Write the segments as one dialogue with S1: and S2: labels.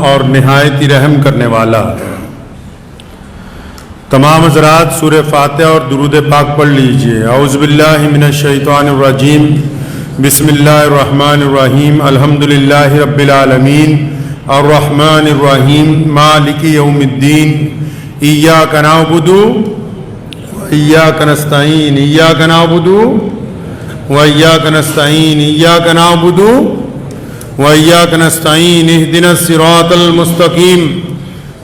S1: اور نہایت ہی رحم کرنے والا۔ تمام حضرات سورہ فاتحہ اور درود پاک پڑھ لیجئے۔ اعوذ باللہ من الشیطان الرجیم، بسم اللہ الرحمن الرحیم، الحمدللہ رب العالمین، الرحمن الرحیم، مالک یوم الدین، ایاک نعبد و ایاک نستعین، ایاک نعبد و ایاک نستعین، ایاک نعبد و ایاک نستعین، اہدنا الصراط المستقیم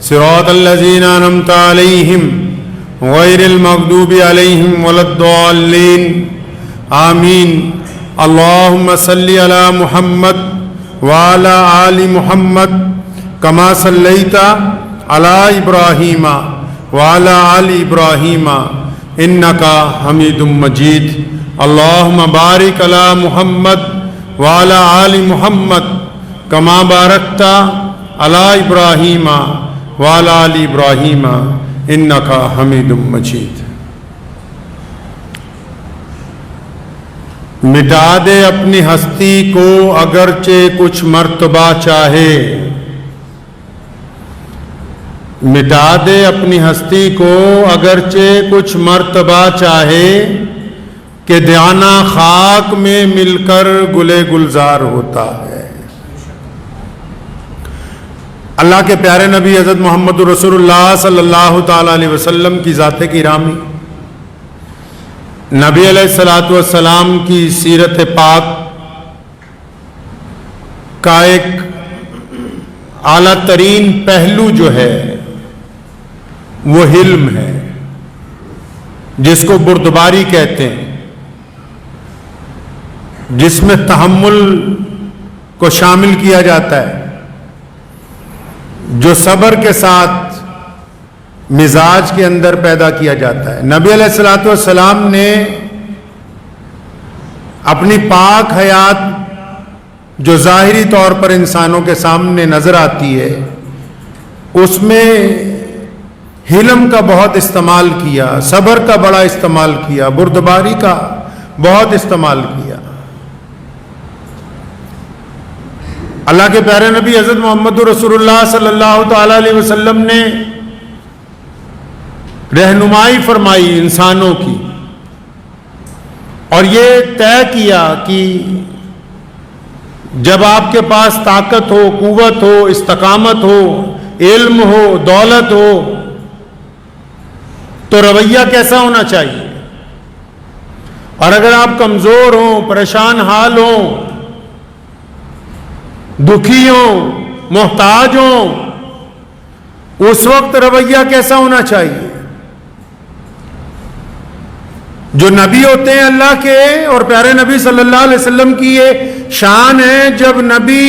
S1: صراط الذین انعمت علیہم غیر المغضوب علیہم ولا الضالین آمین۔ اللہم صلی علی محمد وعلی آل محمد کما صلیت علی ابراہیم وعلی آل ابراہیم انکا حمید مجید۔ اللہم بارک علی محمد وعلی آل محمد کما بارکت علی ابراہیم وعلی آل ابراہیم انکا حمید مجید۔ مٹا دے اپنی ہستی کو اگرچہ کچھ مرتبہ چاہے، مٹا دے اپنی ہستی کو اگرچہ کچھ مرتبہ چاہے، کہ دانا خاک میں مل کر گلے گلزار ہوتا ہے۔ اللہ کے پیارے نبی حضرت محمد رسول اللہ صلی اللہ تعالی علیہ وسلم کی ذات گرامی، نبی علیہ الصلوۃ والسلام کی سیرت پاک کا ایک اعلیٰ ترین پہلو جو ہے وہ حلم ہے، جس کو بردباری کہتے ہیں، جس میں تحمل کو شامل کیا جاتا ہے، جو صبر کے ساتھ مزاج کے اندر پیدا کیا جاتا ہے۔ نبی علیہ الصلوۃ والسلام نے اپنی پاک حیات جو ظاہری طور پر انسانوں کے سامنے نظر آتی ہے، اس میں حلم کا بہت استعمال کیا، صبر کا بڑا استعمال کیا، بردباری کا بہت استعمال کیا۔ اللہ کے پیارے نبی حضرت محمد رسول اللہ صلی اللہ تعالی علیہ وسلم نے رہنمائی فرمائی انسانوں کی، اور یہ طے کیا کہ جب آپ کے پاس طاقت ہو، قوت ہو، استقامت ہو، علم ہو، دولت ہو، تو رویہ کیسا ہونا چاہیے، اور اگر آپ کمزور ہوں، پریشان حال ہوں، دکھی ہوں، محتاج ہوں، اس وقت رویہ کیسا ہونا چاہیے۔ جو نبی ہوتے ہیں اللہ کے، اور پیارے نبی صلی اللہ علیہ وسلم کی یہ شان ہے، جب نبی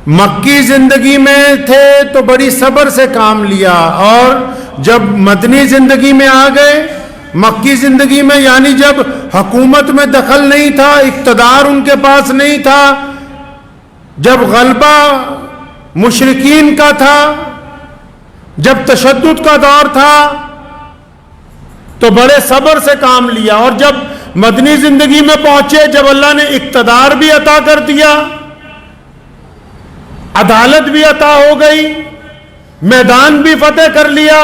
S1: مکی زندگی میں تھے تو بڑی صبر سے کام لیا، اور جب مدنی زندگی میں آ گئے، مکی زندگی میں یعنی جب حکومت میں دخل نہیں تھا، اقتدار ان کے پاس نہیں تھا، جب غلبہ مشرکین کا تھا، جب تشدد کا دور تھا، تو بڑے صبر سے کام لیا، اور جب مدنی زندگی میں پہنچے، جب اللہ نے اقتدار بھی عطا کر دیا، عدالت بھی عطا ہو گئی، میدان بھی فتح کر لیا،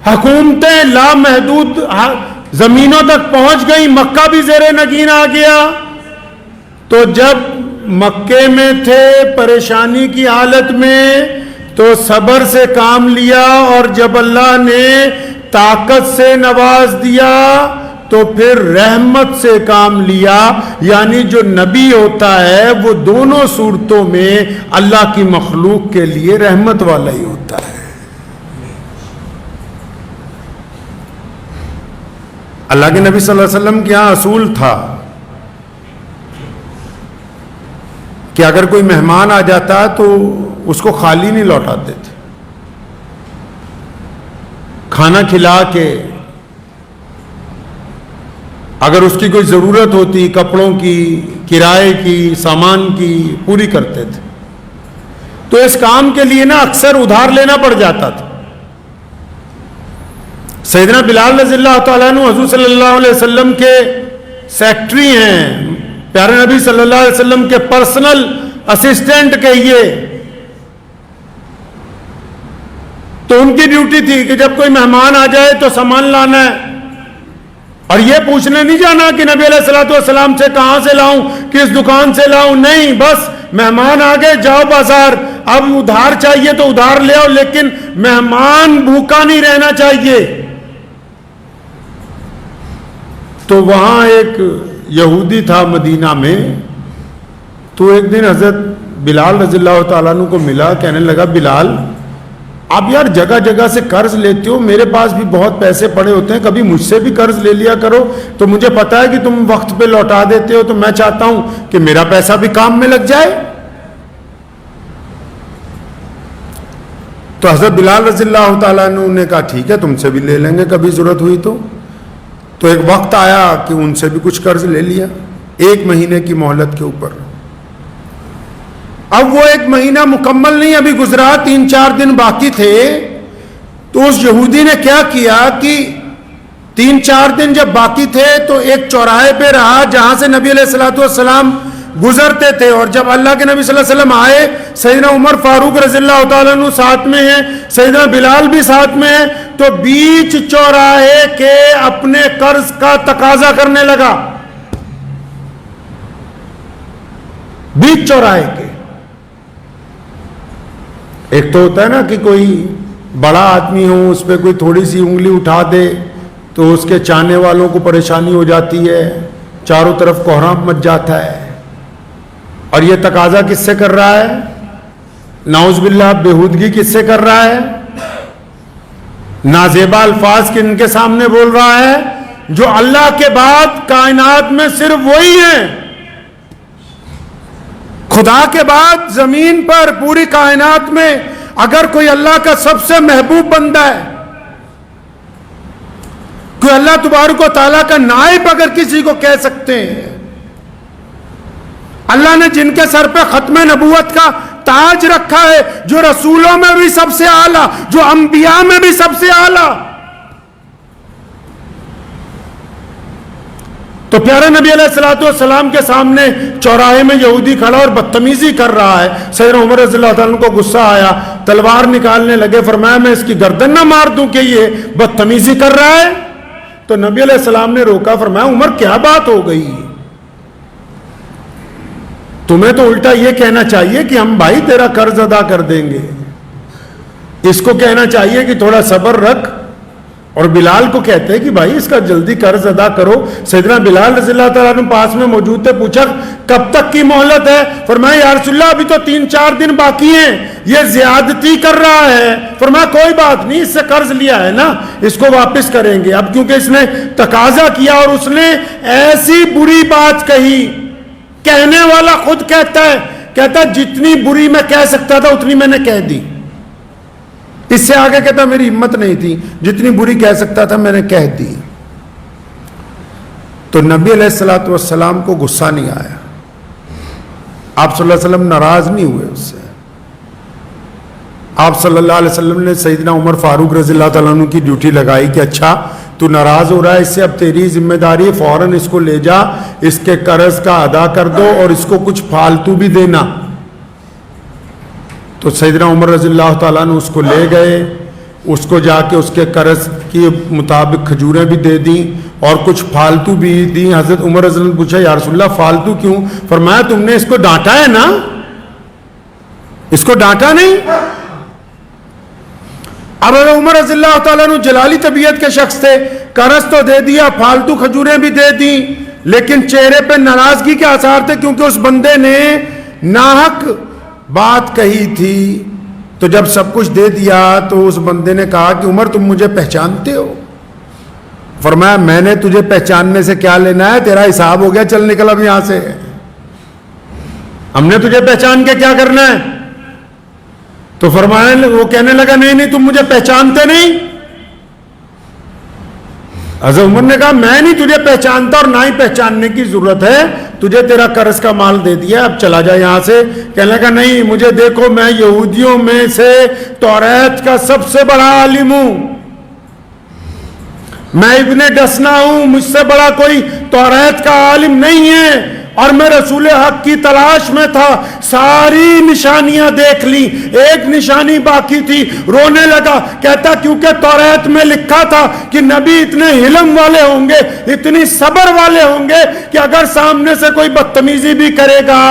S1: حکومتیں لامحدود زمینوں تک پہنچ گئی، مکہ بھی زیر نگین آ گیا، تو جب مکے میں تھے پریشانی کی حالت میں تو صبر سے کام لیا، اور جب اللہ نے طاقت سے نواز دیا تو پھر رحمت سے کام لیا، یعنی جو نبی ہوتا ہے وہ دونوں صورتوں میں اللہ کی مخلوق کے لیے رحمت والا ہی ہوتا ہے۔ اللہ کے نبی صلی اللہ علیہ وسلم کے یہاں اصول تھا کہ اگر کوئی مہمان آ جاتا تو اس کو خالی نہیں لوٹاتے تھے، کھانا کھلا کے، اگر اس کی کوئی ضرورت ہوتی کپڑوں کی، کرائے کی، سامان کی، پوری کرتے تھے۔ تو اس کام کے لیے نا اکثر ادھار لینا پڑ جاتا تھا۔ سیدنا بلال رضی اللہ تعالیٰ عنہ حضور صلی اللہ علیہ وسلم کے سیکٹری ہیں، پیارے نبی صلی اللہ علیہ وسلم کے پرسنل اسسٹنٹ کہیے. تو ان کی ڈیوٹی تھی کہ جب کوئی مہمان آ جائے تو سامان لانا ہے, اور یہ پوچھنے نہیں جانا کہ نبی علیہ الصلوۃ والسلام سے کہاں سے لاؤں, کس دکان سے لاؤں. نہیں, بس مہمان آ گئے, جاؤ بازار, اب ادھار چاہیے تو ادھار لے آؤ, لیکن مہمان بھوکا نہیں رہنا چاہیے. تو وہاں ایک یہودی تھا مدینہ میں, تو ایک دن حضرت بلال رضی اللہ تعالیٰ عنہ کو ملا, کہنے لگا بلال آپ یار جگہ جگہ سے قرض لیتے ہو, میرے پاس بھی بہت پیسے پڑے ہوتے ہیں, کبھی مجھ سے بھی قرض لے لیا کرو, تو مجھے پتا ہے کہ تم وقت پہ لوٹا دیتے ہو, تو میں چاہتا ہوں کہ میرا پیسہ بھی کام میں لگ جائے. تو حضرت بلال رضی اللہ تعالیٰ عنہ نے کہا ٹھیک ہے تم سے بھی لے لیں گے کبھی ضرورت ہوئی تو. تو ایک وقت آیا کہ ان سے بھی کچھ قرض لے لیا 1 مہینے کی مہلت کے اوپر. اب وہ 1 مہینہ مکمل نہیں ابھی گزرا, 3-4 دن باقی تھے. تو اس یہودی نے کیا کیا کہ 3-4 دن جب باقی تھے تو ایک چوراہے پہ رہا جہاں سے نبی علیہ الصلوۃ والسلام گزرتے تھے, اور جب اللہ کے نبی صلی اللہ علیہ وسلم آئے, سیدنا عمر فاروق رضی اللہ تعالیٰ عنہ ساتھ میں ہیں, سیدنا بلال بھی ساتھ میں ہیں, تو بیچ چوراہے کے اپنے قرض کا تقاضا کرنے لگا. بیچ چوراہے کے. ایک تو ہوتا ہے نا کہ کوئی بڑا آدمی ہو, اس پہ کوئی تھوڑی سی انگلی اٹھا دے تو اس کے چاہنے والوں کو پریشانی ہو جاتی ہے, چاروں طرف کوہرام مچ جاتا ہے. اور یہ تقاضا کس سے کر رہا ہے؟ نعوذ باللہ بےہودگی کس سے کر رہا ہے؟ نازیبا الفاظ کن کے سامنے بول رہا ہے؟ جو اللہ کے بعد کائنات میں صرف وہی ہیں. خدا کے بعد زمین پر پوری کائنات میں اگر کوئی اللہ کا سب سے محبوب بندہ ہے, کوئی اللہ تبارک و تعالیٰ کا نائب اگر کسی کو کہہ سکتے ہیں, اللہ نے جن کے سر پہ ختم نبوت کا تاج رکھا ہے, جو رسولوں میں بھی سب سے اعلیٰ, جو انبیاء میں بھی سب سے اعلیٰ, تو پیارے نبی علیہ الصلوۃ والسلام کے سامنے چوراہے میں یہودی کھڑا اور بدتمیزی کر رہا ہے. سیدنا عمر رضی اللہ تعالیٰ عنہ کو غصہ آیا, تلوار نکالنے لگے, فرمایا میں اس کی گردن نہ مار دوں کہ یہ بدتمیزی کر رہا ہے. تو نبی علیہ السلام نے روکا, فرمایا عمر کیا بات ہو گئی, تمہیں تو الٹا یہ کہنا چاہیے کہ ہم بھائی تیرا قرض ادا کر دیں گے. اس کو کہنا چاہیے کہ تھوڑا صبر رکھ, اور بلال کو کہتے ہیں کہ بھائی اس کا جلدی قرض ادا کرو. سیدنا بلال رضی اللہ تعالیٰ عنہ پاس میں موجود تھے, پوچھا کب تک کی مہلت ہے؟ فرمایا یا رسول اللہ ابھی تو 3-4 دن باقی ہیں, یہ زیادتی کر رہا ہے. فرمایا کوئی بات نہیں, اس سے قرض لیا ہے نا, اس کو واپس کریں گے. اب کیونکہ اس نے تقاضا کیا اور اس نے ایسی بری بات کہی, کہنے والا خود کہتا ہے جتنی بری میں کہہ سکتا تھا اتنی میں نے کہہ دی, اس سے آگے کہتا میری ہمت نہیں تھی, جتنی بری کہہ سکتا تھا میں نے کہہ دی. تو نبی علیہ الصلوۃ والسلام کو غصہ نہیں آیا, آپ صلی اللہ علیہ وسلم ناراض نہیں ہوئے اس سے. آپ صلی اللہ علیہ وسلم نے سیدنا عمر فاروق رضی اللہ تعالیٰ عنہ کی ڈیوٹی لگائی کہ اچھا تو ناراض ہو رہا ہے, اس سے اب تیری ذمہ داری ہے, فوراً اس کو لے جا, اس کے قرض کا ادا کر دو اور اس کو کچھ فالتو بھی دینا. تو سیدنا عمر رضی اللہ تعالیٰ عنہ اس کو لے گئے, اس کو جا کے اس کے قرض کے مطابق کھجوریں بھی دے دیں اور کچھ فالتو بھی دیں. حضرت عمر رضی اللہ عنہ پوچھا یا رسول اللہ فالتو کیوں؟ فرمایا تم نے اس کو ڈانٹا ہے نا, اس کو ڈانٹا نہیں. اب عمر رضی اللہ تعالیٰ عنہ جلالی طبیعت کے شخص تھے, قرض تو دے دیا, فالتو کھجوریں بھی دے دیں, لیکن چہرے پہ ناراضگی کے آثار تھے کیونکہ اس بندے نے ناحق بات کہی تھی. تو جب سب کچھ دے دیا تو اس بندے نے کہا کہ عمر تم مجھے پہچانتے ہو؟ فرمایا میں نے تجھے پہچاننے سے کیا لینا ہے, تیرا حساب ہو گیا, چل نکل اب یہاں سے, ہم نے تجھے پہچان کے کیا کرنا ہے. تو فرمایا وہ کہنے لگا نہیں تم مجھے پہچانتے نہیں. حضرت عمر نے کہا میں نہیں تجھے پہچانتا اور نہ ہی پہچاننے کی ضرورت ہے, تجھے تیرا قرض کا مال دے دیا, اب چلا جا یہاں سے. کہنے لگا نہیں مجھے دیکھو, میں یہودیوں میں سے توریت کا سب سے بڑا عالم ہوں, میں ابن ڈسنا ہوں, مجھ سے بڑا کوئی توریت کا عالم نہیں ہے. اور میں رسول حق کی تلاش میں تھا، ساری نشانیاں دیکھ لی، ایک نشانی باقی تھی، رونے لگا، کہتا کیونکہ توریت میں لکھا تھا کہ نبی اتنے حلم والے ہوں گے، اتنی صبر والے ہوں گے کہ اگر سامنے سے کوئی بدتمیزی بھی کرے گا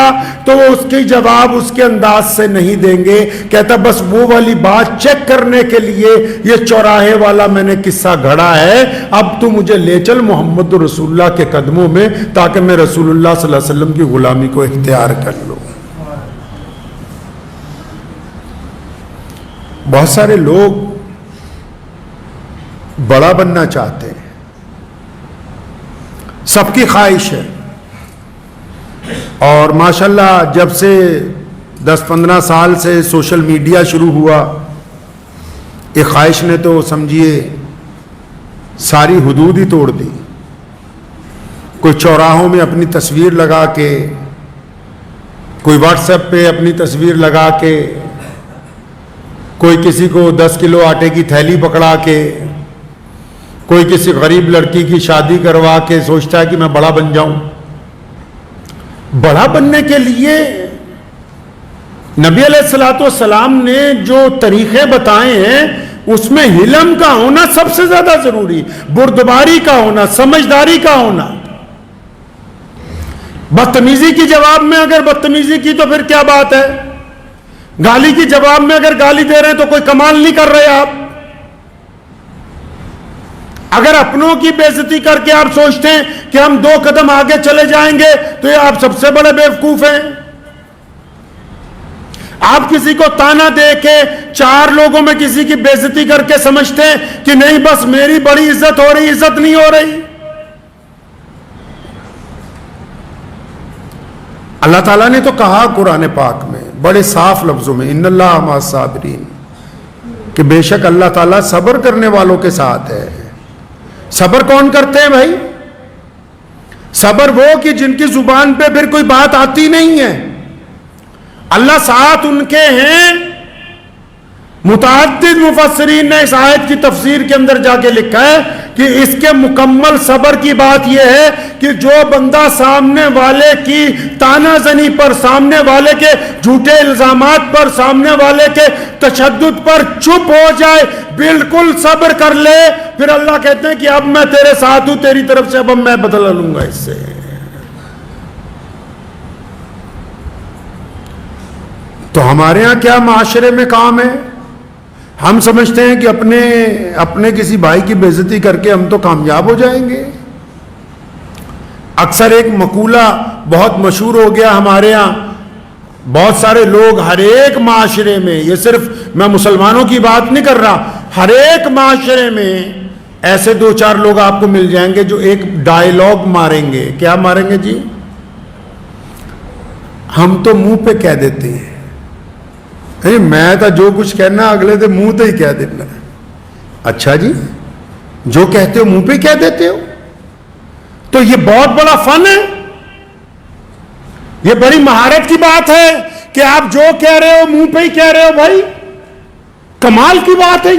S1: تو وہ اس کی جواب اس کے انداز سے نہیں دیں گے۔ کہتا بس وہ والی بات چیک کرنے کے لیے یہ چوراہے والا میں نے قصہ گھڑا ہے، اب تو مجھے لے چل محمد رسول اللہ کے قدموں میں تاکہ میں رسول اللہ صلی اللہ علیہ وسلم کی غلامی کو اختیار کر لوں۔ بہت سارے لوگ بڑا بننا چاہتے ہیں، سب کی خواہش ہے، اور ماشاءاللہ جب سے 10-15 سال سے سوشل میڈیا شروع ہوا، یہ خواہش نے تو سمجھیے ساری حدود ہی توڑ دی۔ کوئی چوراہوں میں اپنی تصویر لگا کے، کوئی واٹس ایپ پہ اپنی تصویر لگا کے، کوئی کسی کو 10 کلو آٹے کی تھیلی پکڑا کے، کوئی کسی غریب لڑکی کی شادی کروا کے سوچتا ہے کہ میں بڑا بن جاؤں۔ بڑا بننے کے لیے نبی علیہ الصلوۃ والسلام نے جو طریقے بتائے ہیں اس میں حلم کا ہونا سب سے زیادہ ضروری، بردباری کا ہونا، سمجھداری کا ہونا۔ بدتمیزی کی جواب میں اگر بدتمیزی کی تو پھر کیا بات ہے، گالی کی جواب میں اگر گالی دے رہے ہیں تو کوئی کمال نہیں کر رہے آپ۔ اگر اپنوں کی بے عزتی کر کے آپ سوچتے ہیں کہ ہم 2 قدم آگے چلے جائیں گے تو یہ آپ سب سے بڑے بیوقوف ہیں۔ آپ کسی کو تانا دے کے 4 لوگوں میں کسی کی بے عزتی کر کے سمجھتے ہیں کہ نہیں بس میری بڑی عزت ہو رہی، عزت نہیں ہو رہی۔ اللہ تعالیٰ نے تو کہا قرآن پاک میں بڑے صاف لفظوں میں، ان اللہ مع الصابرین، کہ بے شک اللہ تعالیٰ صبر کرنے والوں کے ساتھ ہے۔ صبر کون کرتے ہیں بھائی؟ صبر وہ کہ جن کی زبان پہ پھر کوئی بات آتی نہیں ہے، اللہ ساتھ ان کے ہیں۔ متعدد مفسرین نے اس آیت کی تفسیر کے اندر جا کے لکھا ہے کہ اس کے مکمل صبر کی بات یہ ہے کہ جو بندہ سامنے والے کی تانا زنی پر، سامنے والے کے جھوٹے الزامات پر، سامنے والے کے تشدد پر چپ ہو جائے، بالکل صبر کر لے، پھر اللہ کہتے ہیں کہ اب میں تیرے ساتھ ہوں، تیری طرف سے اب میں بدلہ لوں گا اس سے۔ تو ہمارے ہاں کیا معاشرے میں کام ہے؟ ہم سمجھتے ہیں کہ اپنے کسی بھائی کی بے عزتی کر کے ہم تو کامیاب ہو جائیں گے۔ اکثر ایک مقولہ بہت مشہور ہو گیا ہمارے ہاں، بہت سارے لوگ ہر ایک معاشرے میں، یہ صرف میں مسلمانوں کی بات نہیں کر رہا، ہر ایک معاشرے میں ایسے 2-4 لوگ آپ کو مل جائیں گے جو ایک ڈائیلاگ ماریں گے۔ کیا ماریں گے جی؟ ہم تو منہ پہ کہہ دیتے ہیں، میں تو جو کچھ کہنا اگلے دے منہ تو ہی کہہ دینا۔ اچھا جی، جو کہتے ہو منہ پہ کہہ دیتے ہو، تو یہ بہت بڑا فن ہے، یہ بڑی مہارت کی بات ہے کہ آپ جو کہہ رہے ہو منہ پہ ہی کہہ رہے ہو۔ بھائی کمال کی بات ہے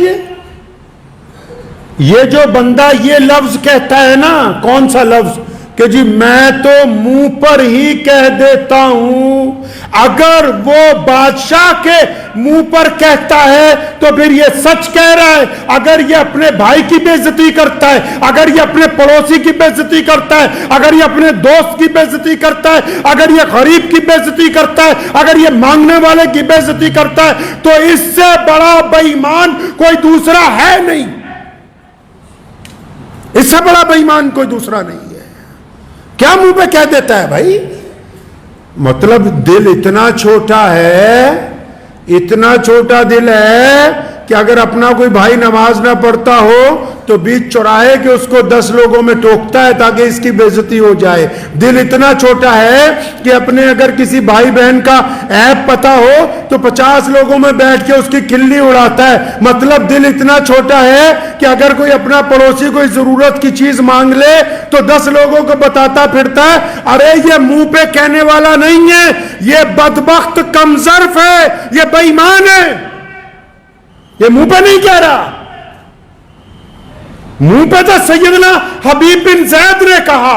S1: یہ جو بندہ یہ لفظ کہتا ہے نا، کون سا لفظ؟ کہ جی میں تو منہ پر ہی کہہ دیتا ہوں۔ اگر وہ بادشاہ کے منہ پر کہتا ہے تو پھر یہ سچ کہہ رہا ہے۔ اگر یہ اپنے بھائی کی بے عزتی کرتا ہے، اگر یہ اپنے پڑوسی کی بے عزتی کرتا ہے، اگر یہ اپنے دوست کی بے عزتی کرتا ہے، اگر یہ غریب کی بے عزتی کرتا ہے، اگر یہ مانگنے والے کی بے عزتی کرتا ہے، تو اس سے بڑا بے ایمان کوئی دوسرا ہے نہیں، اس سے بڑا بے ایمان کوئی دوسرا نہیں ہے۔ کیا منہ پہ کہہ دیتا ہے بھائی؟ مطلب دل اتنا چھوٹا ہے، اتنا چھوٹا دل ہے کہ اگر اپنا کوئی بھائی نماز نہ پڑھتا ہو تو بیچ چوراہے کے اس کو 10 لوگوں میں ٹوکتا ہے تاکہ اس کی بے عزتی ہو جائے۔ دل اتنا چھوٹا ہے کہ اپنے اگر کسی بھائی بہن کا عیب پتہ ہو تو 50 لوگوں میں بیٹھ کے اس کی کھلی اڑاتا ہے۔ مطلب دل اتنا چھوٹا ہے کہ اگر کوئی اپنا پڑوسی کوئی ضرورت کی چیز مانگ لے تو 10 لوگوں کو بتاتا پھرتا ہے، ارے یہ منہ پہ کہنے والا نہیں ہے، یہ بدبخت کمظرف ہے، یہ بے ایمان ہے، یہ منہ پہ نہیں کہہ رہا۔ منہ پہ تو سیدنا حبیب بن زید نے کہا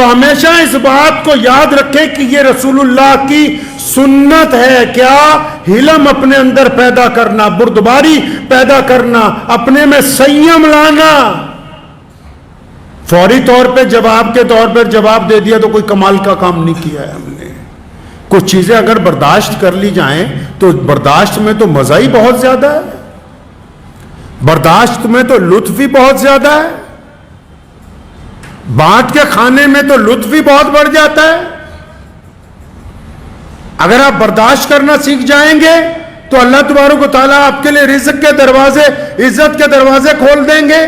S1: تو ہمیشہ اس بات کو یاد رکھیں کہ یہ رسول اللہ کی سنت ہے. کیا؟ حلم اپنے اندر پیدا کرنا، بردباری پیدا کرنا، اپنے میں سنیم لانا. فوری طور پہ جواب کے طور پر جواب دے دیا تو کوئی کمال کا کام نہیں کیا ہے ہم نے. کچھ چیزیں اگر برداشت کر لی جائیں تو برداشت میں تو مزہ ہی بہت زیادہ ہے، برداشت میں تو لطف ہی بہت زیادہ ہے، بانٹ کے کھانے میں تو لطف ہی بہت بڑھ جاتا ہے. اگر آپ برداشت کرنا سیکھ جائیں گے تو اللہ تبارک و تعالیٰ آپ کے لیے رزق کے دروازے، عزت کے دروازے کھول دیں گے.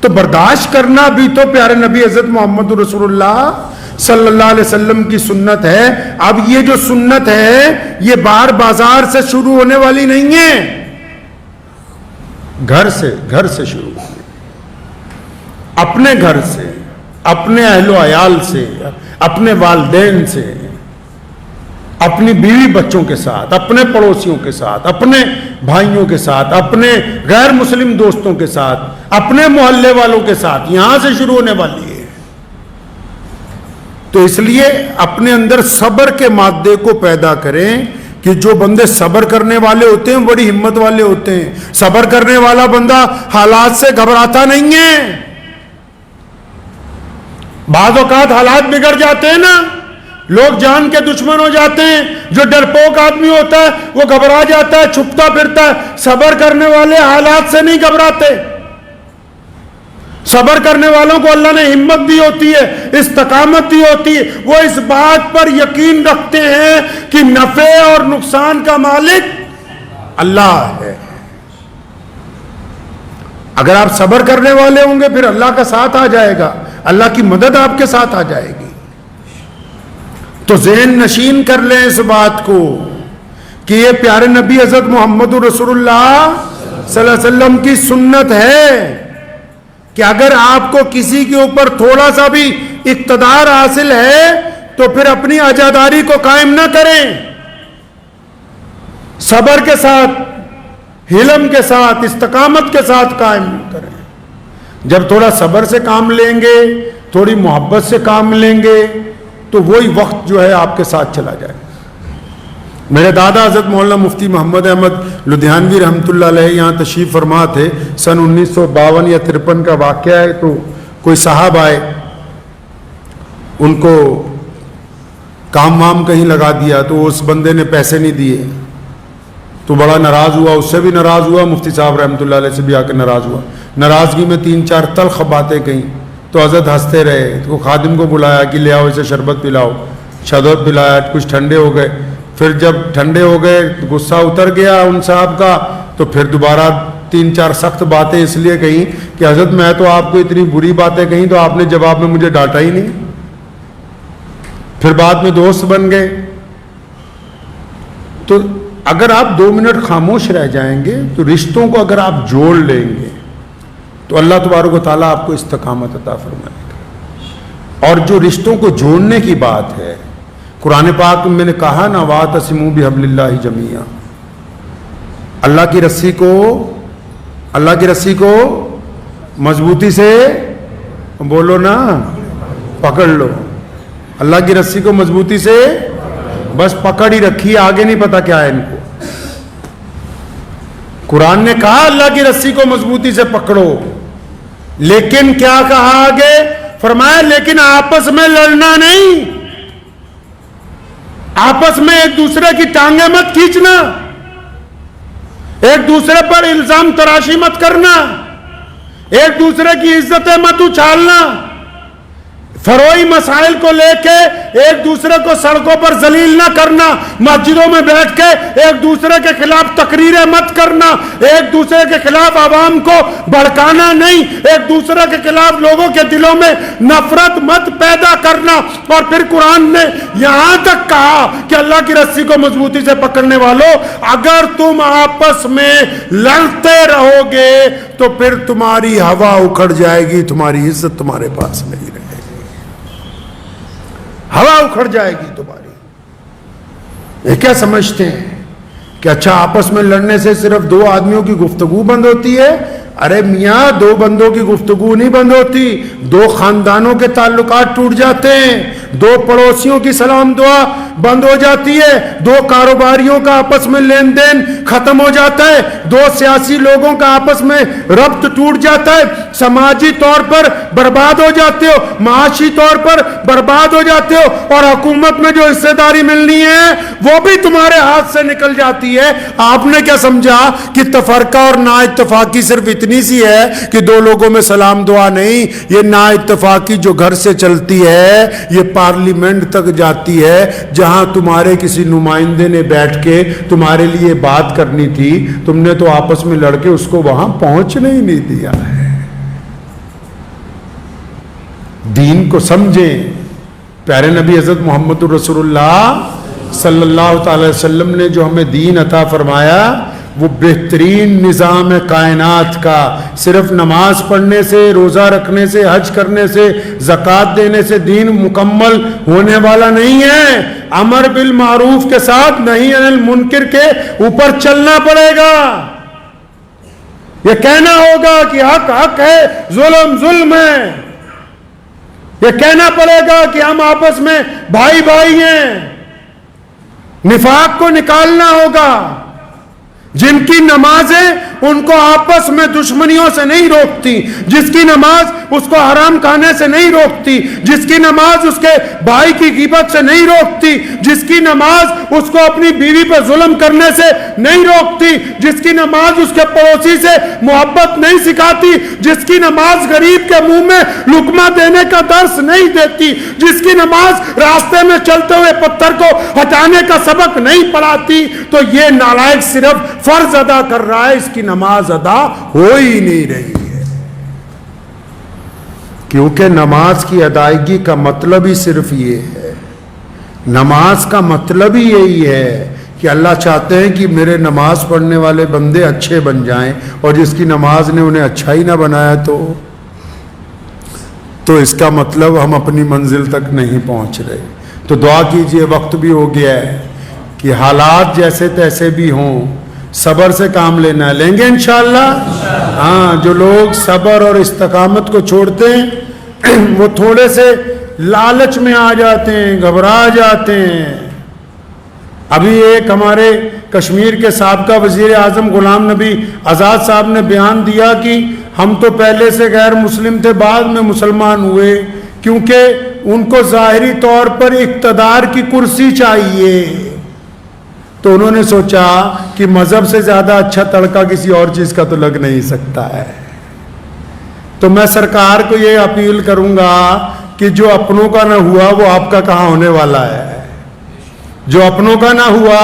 S1: تو برداشت کرنا بھی تو پیارے نبی حضرت محمد رسول اللہ صلی اللہ علیہ وسلم کی سنت ہے. اب یہ جو سنت ہے یہ بار بازار سے شروع ہونے والی نہیں ہے، گھر سے شروع ہوگی. اپنے گھر سے، اپنے اہل و عیال سے، اپنے والدین سے، اپنی بیوی بچوں کے ساتھ، اپنے پڑوسیوں کے ساتھ، اپنے بھائیوں کے ساتھ، اپنے غیر مسلم دوستوں کے ساتھ، اپنے محلے والوں کے ساتھ، یہاں سے شروع ہونے والی ہے. تو اس لیے اپنے اندر صبر کے مادے کو پیدا کریں کہ جو بندے صبر کرنے والے ہوتے ہیں بڑی ہمت والے ہوتے ہیں. صبر کرنے والا بندہ حالات سے گھبراتا نہیں ہے. بعض اوقات حالات بگڑ جاتے ہیں نا، لوگ جان کے دشمن ہو جاتے ہیں. جو ڈرپوک آدمی ہوتا ہے وہ گھبرا جاتا ہے، چھپتا پھرتا ہے. صبر کرنے والے حالات سے نہیں گھبراتے. صبر کرنے والوں کو اللہ نے ہمت دی ہوتی ہے، استقامت دی ہوتی ہے. وہ اس بات پر یقین رکھتے ہیں کہ نفع اور نقصان کا مالک اللہ ہے. اگر آپ صبر کرنے والے ہوں گے پھر اللہ کا ساتھ آ جائے گا، اللہ کی مدد آپ کے ساتھ آ جائے گی. تو ذہن نشین کر لیں اس بات کو کہ یہ پیارے نبی حضرت محمد رسول اللہ صلی اللہ علیہ وسلم کی سنت ہے کہ اگر آپ کو کسی کے اوپر تھوڑا سا بھی اقتدار حاصل ہے تو پھر اپنی عزاداری کو قائم نہ کریں. صبر کے ساتھ، حلم کے ساتھ، استقامت کے ساتھ قائم کریں. جب تھوڑا صبر سے کام لیں گے، تھوڑی محبت سے کام لیں گے تو وہی وقت جو ہے آپ کے ساتھ چلا جائے. میرے دادا حضرت مولانا مفتی محمد احمد لدھیانوی رحمۃ اللہ علیہ یہاں تشریف فرما تھے. سن 1952 یا 53 کا واقعہ ہے. تو کوئی صاحب آئے، ان کو کام وام کہیں لگا دیا تو اس بندے نے پیسے نہیں دیے تو بڑا ناراض ہوا، اس سے بھی ناراض ہوا، مفتی صاحب رحمۃ اللہ علیہ سے بھی آ کے ناراض ہوا. ناراضگی میں 3-4 تلخ باتیں کہیں تو حضرت ہنستے رہے. تو خادم کو بلایا کہ لے آؤ اسے شربت پلاؤ. شربت پلایا، کچھ ٹھنڈے ہو گئے. پھر جب ٹھنڈے ہو گئے، غصہ اتر گیا ان صاحب کا، تو پھر دوبارہ 3-4 سخت باتیں اس لیے کہیں کہ حضرت میں تو آپ کو اتنی بری باتیں کہیں تو آپ نے جواب میں مجھے ڈانٹا ہی نہیں. پھر بعد میں دوست بن گئے. تو اگر آپ 2 منٹ خاموش رہ جائیں گے تو رشتوں کو اگر آپ جوڑ لیں گے تو اللہ تبارک و تعالیٰ آپ کو استقامت عطا فرمائے گا. اور جو رشتوں کو جوڑنے کی بات ہے، قرآن پاک میں نے کہا نا وَاعْتَصِمُوا بِحَبْلِ اللَّهِ جَمِيعًا، اللہ کی رسی کو مضبوطی سے بولو نا، پکڑ لو. اللہ کی رسی کو مضبوطی سے بس پکڑ ہی رکھی، آگے نہیں پتا کیا ہے ان کو. قرآن نے کہا اللہ کی رسی کو مضبوطی سے پکڑو، لیکن کیا کہا آگے؟ فرمایا لیکن آپس میں لڑنا نہیں، آپس میں ایک دوسرے کی ٹانگیں مت کھینچنا، ایک دوسرے پر الزام تراشی مت کرنا، ایک دوسرے کی عزتیں مت اچھالنا، فروئی مسائل کو لے کے ایک دوسرے کو سڑکوں پر ذلیل نہ کرنا، مسجدوں میں بیٹھ کے ایک دوسرے کے خلاف تقریریں مت کرنا، ایک دوسرے کے خلاف عوام کو بھڑکانا نہیں، ایک دوسرے کے خلاف لوگوں کے دلوں میں نفرت مت پیدا کرنا. اور پھر قرآن نے یہاں تک کہا کہ اللہ کی رسی کو مضبوطی سے پکڑنے والوں، اگر تم آپس میں لڑتے رہو گے تو پھر تمہاری ہوا اکھڑ جائے گی، تمہاری عزت تمہارے پاس نہیں رہے گی، ہوا اکھڑ جائے گی تمہاری. یہ کیا سمجھتے ہیں کہ اچھا آپس میں لڑنے سے صرف 2 آدمیوں کی گفتگو بند ہوتی ہے؟ ارے میاں دو بندوں کی گفتگو نہیں بند ہوتی، دو خاندانوں کے تعلقات ٹوٹ جاتے ہیں، دو پڑوسیوں کی سلام دعا بند ہو جاتی ہے، دو کاروباریوں کا آپس میں لین دین ختم ہو جاتا ہے، دو سیاسی لوگوں کا آپس میں ربط ٹوٹ جاتا ہے، سماجی طور پر برباد ہو جاتے ہو، معاشی طور پر برباد ہو جاتے ہو، اور حکومت میں جو حصے داری ملنی ہے وہ بھی تمہارے ہاتھ سے نکل جاتی ہے۔ آپ نے کیا سمجھا کہ تفرقہ اور نا اتفاقی صرف اتنی سی ہے کہ دو لوگوں میں سلام دعا نہیں؟ یہ نا اتفاقی جو گھر سے چلتی ہے یہ پارلیمنٹ تک جاتی ہے، جہاں تمہارے کسی نمائندے نے بیٹھ کے تمہارے لیے بات کرنی تھی، تم نے تو آپس میں لڑ کے اس کو وہاں پہنچنے ہی نہیں دیا ہے۔ دین کو سمجھیں۔ پیارے نبی حضرت محمد رسول اللہ صلی اللہ تعالی وسلم نے جو ہمیں دین عطا فرمایا وہ بہترین نظام ہے کائنات کا۔ صرف نماز پڑھنے سے، روزہ رکھنے سے، حج کرنے سے، زکوٰۃ دینے سے دین مکمل ہونے والا نہیں ہے۔ امر بالمعروف کے ساتھ نہی عن المنکر کے اوپر چلنا پڑے گا۔ یہ کہنا ہوگا کہ حق حق ہے، ظلم ظلم ہے۔ یہ کہنا پڑے گا کہ ہم آپس میں بھائی بھائی ہیں۔ نفاق کو نکالنا ہوگا۔ جن کی نمازیں ان کو آپس میں دشمنیوں سے نہیں روکتی، جس کی نماز اس کو حرام کھانے سے نہیں روکتی، جس کی نماز اس کے بھائی کی غیبت سے نہیں روکتی، جس کی نماز اس کو اپنی بیوی پہ ظلم کرنے سے نہیں روکتی، جس کی نماز اس کے پڑوسی سے محبت نہیں سکھاتی، جس کی نماز غریب کے منہ میں لقمہ دینے کا درس نہیں دیتی، جس کی نماز راستے میں چلتے ہوئے پتھر کو ہٹانے کا سبق نہیں پڑھاتی، تو یہ نالائق صرف فرض ادا کر رہا ہے، اس کی نماز ادا ہو ہی نہیں رہی ہے۔ کیونکہ نماز کی ادائیگی کا مطلب ہی صرف یہ ہے، نماز کا مطلب ہی یہی ہے کہ اللہ چاہتے ہیں کہ میرے نماز پڑھنے والے بندے اچھے بن جائیں، اور جس کی نماز نے انہیں اچھا ہی نہ بنایا تو اس کا مطلب ہم اپنی منزل تک نہیں پہنچ رہے۔ تو دعا کیجئے، وقت بھی ہو گیا ہے کہ حالات جیسے تیسے بھی ہوں، صبر سے کام لینا، لیں گے انشاءاللہ۔ ہاں، جو لوگ صبر اور استقامت کو چھوڑتے ہیں وہ تھوڑے سے لالچ میں آ جاتے ہیں، گھبرا جاتے ہیں۔ ابھی ایک ہمارے کشمیر کے سابقہ وزیر اعظم غلام نبی آزاد صاحب نے بیان دیا کہ ہم تو پہلے سے غیر مسلم تھے، بعد میں مسلمان ہوئے، کیونکہ ان کو ظاہری طور پر اقتدار کی کرسی چاہیے۔ تو انہوں نے سوچا کہ مذہب سے زیادہ اچھا تڑکا کسی اور چیز کا تو لگ نہیں سکتا ہے۔ تو میں سرکار کو یہ اپیل کروں گا کہ جو اپنوں کا نہ ہوا وہ آپ کا کہاں ہونے والا ہے، جو اپنوں کا نہ ہوا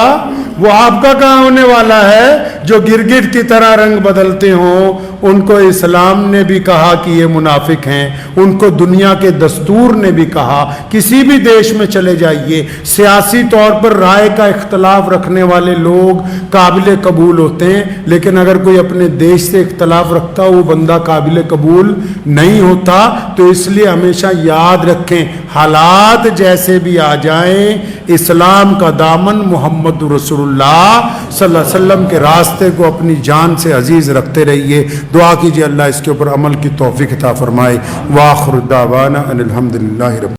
S1: وہ آپ کا کہاں ہونے والا ہے۔ جو گرگٹ کی طرح رنگ بدلتے ہوں ان کو اسلام نے بھی کہا کہ یہ منافق ہیں، ان کو دنیا کے دستور نے بھی کہا۔ کسی بھی دیش میں چلے جائیے، سیاسی طور پر رائے کا اختلاف رکھنے والے لوگ قابل قبول ہوتے ہیں، لیکن اگر کوئی اپنے دیش سے اختلاف رکھتا وہ بندہ قابل قبول نہیں ہوتا۔ تو اس لیے ہمیشہ یاد رکھیں، حالات جیسے بھی آ جائیں، اسلام کا دامن محمد رسول اللہ صلی اللہ علیہ وسلم کے راستے کو اپنی جان سے عزیز رکھتے رہیے۔ دعا کیجئے اللہ اس کے اوپر عمل کی توفیق عطا فرمائے۔ وآخر دعوانا ان الحمدللہ رب